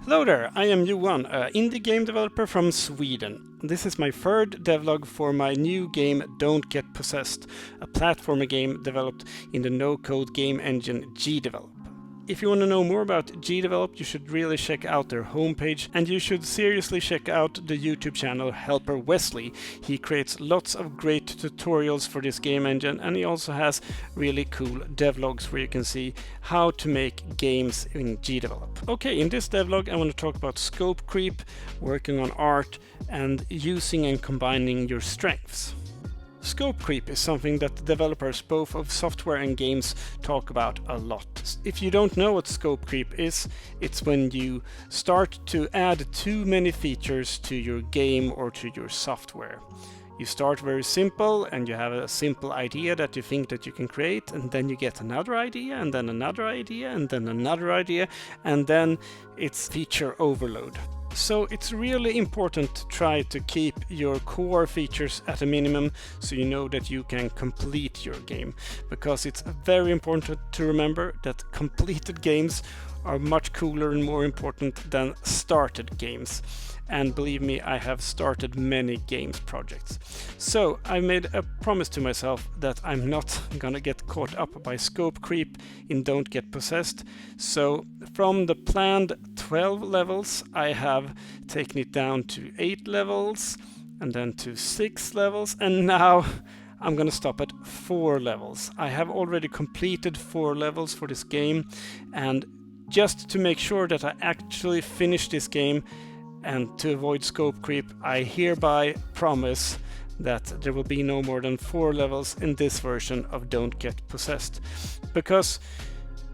Hello there, I am Johan, an indie game developer from Sweden. This is my third devlog for my new game Don't Get Possessed, a platformer game developed in the no-code game engine Gdevelop. If you want to know more about Gdevelop, you should really check out their homepage, and you should seriously check out the YouTube channel Helper Wesleys. He creates lots of great tutorials for this game engine, and he also has really cool devlogs where you can see how to make games in Gdevelop. Okay, in this devlog I want to talk about scope creep, working on art, and using and combining your strengths. Scope creep is something that developers both of software and games talk about a lot. If you don't know what scope creep is, it's when you start to add too many features to your game or to your software. You start very simple and you have a simple idea that you think that you can create, and then you get another idea and then another idea and then another idea, and then it's feature overload. So it's really important to try to keep your core features at a minimum so you know that you can complete your game, because it's very important to remember that completed games are much cooler and more important than started games. And believe me, I have started many games projects. So I made a promise to myself that I'm not gonna get caught up by scope creep in Don't Get Possessed. So from the planned 12 levels, I have taken it down to 8 levels and then to 6 levels, and now I'm gonna stop at 4 levels. I have already completed 4 levels for this game, and just to make sure that I actually finish this game and to avoid scope creep, I hereby promise that there will be no more than 4 levels in this version of Don't Get Possessed. Because,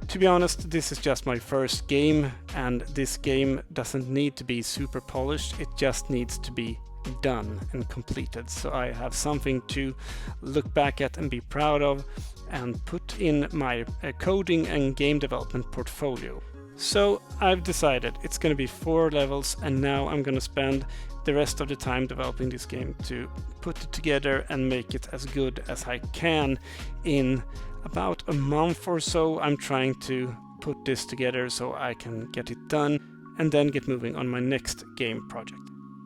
to be honest, this is just my first game, and this game doesn't need to be super polished, it just needs to be done and completed. So I have something to look back at and be proud of and put in my coding and game development portfolio. So I've decided it's going to be 4 levels, and now I'm going to spend the rest of the time developing this game to put it together and make it as good as I can. In about a month or so I'm trying to put this together so I can get it done and then get moving on my next game project.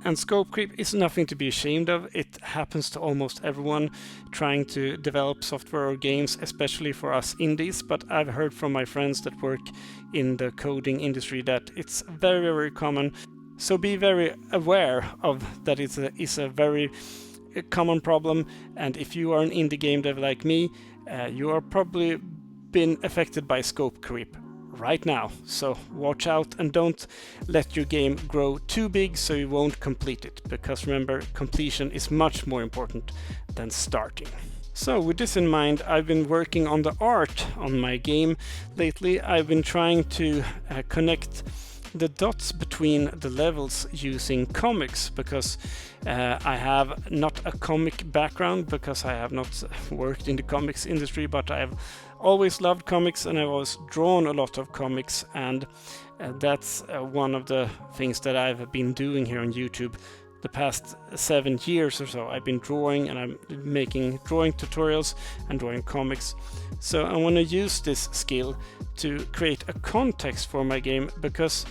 And scope creep is nothing to be ashamed of. It happens to almost everyone trying to develop software or games, especially for us indies, but I've heard from my friends that work in the coding industry that it's very, very common. So be very aware of that. It's a very common problem, and if you are an indie game dev like me, you are probably been affected by scope creep right now. So watch out and don't let your game grow too big so you won't complete it, because remember, completion is much more important than starting. So with this in mind, I've been working on the art on my game lately. I've been trying to connect the dots between the levels using comics, because I have not a comic background, because I have not worked in the comics industry, but I've always loved comics and I've always drawn a lot of comics, and that's one of the things that I've been doing here on YouTube the past 7 years or so. I've been drawing, and I'm making drawing tutorials and drawing comics. So I want to use this skill to create a context for my game, because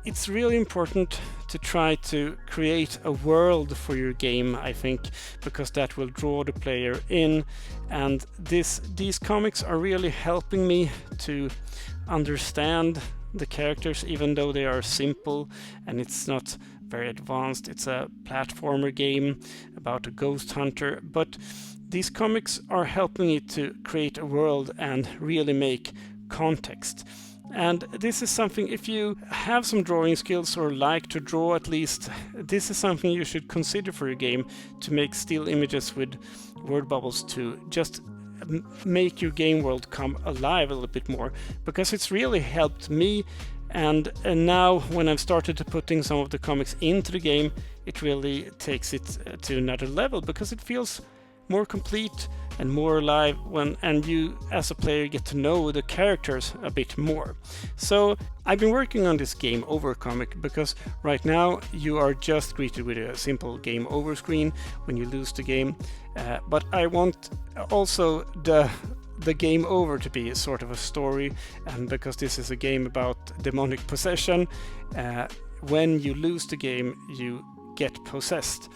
it's really important to try to create a world for your game, I think, because that will draw the player in. And these comics are really helping me to understand the characters, even though they are simple and it's not very advanced. It's a platformer game about a ghost hunter, but these comics are helping me to create a world and really make context. And this is something, if you have some drawing skills or like to draw at least, this is something you should consider for your game, to make still images with word bubbles to just make your game world come alive a little bit more, because it's really helped me. And now when I've started to putting some of the comics into the game, it really takes it to another level, because it feels more complete and more alive and you as a player get to know the characters a bit more. So I've been working on this game over comic, because right now you are just greeted with a simple game over screen when you lose the game, but I want also the the game over to be sort of a story, and because this is a game about demonic possession, when you lose the game you get possessed.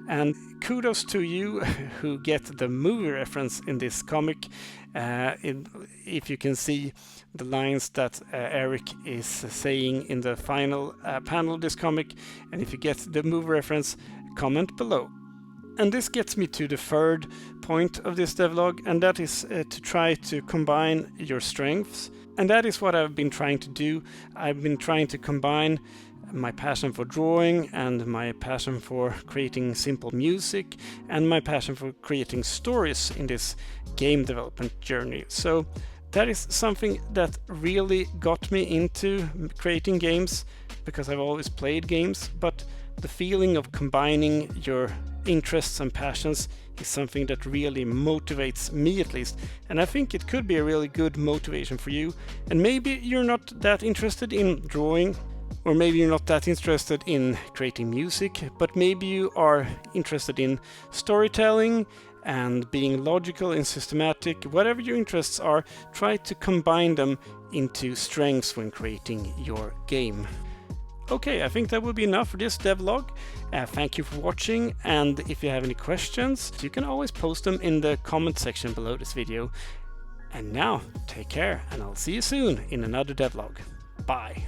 And kudos to you who get the movie reference in this comic. If you can see the lines that Eric is saying in the final panel of this comic, and if you get the movie reference, comment below. And this gets me to the third point of this devlog, and that is to try to combine your strengths. And that is what I've been trying to do. I've been trying to combine my passion for drawing and my passion for creating simple music and my passion for creating stories in this game development journey. So that is something that really got me into creating games, because I've always played games, but the feeling of combining your interests and passions is something that really motivates me, at least, and I think it could be a really good motivation for you. And maybe you're not that interested in drawing, or maybe you're not that interested in creating music, but maybe you are interested in storytelling and being logical and systematic. Whatever your interests are, try to combine them into strengths when creating your game. Okay, I think that will be enough for this devlog. Thank you for watching, and if you have any questions, you can always post them in the comment section below this video. And now, take care, and I'll see you soon in another devlog. Bye.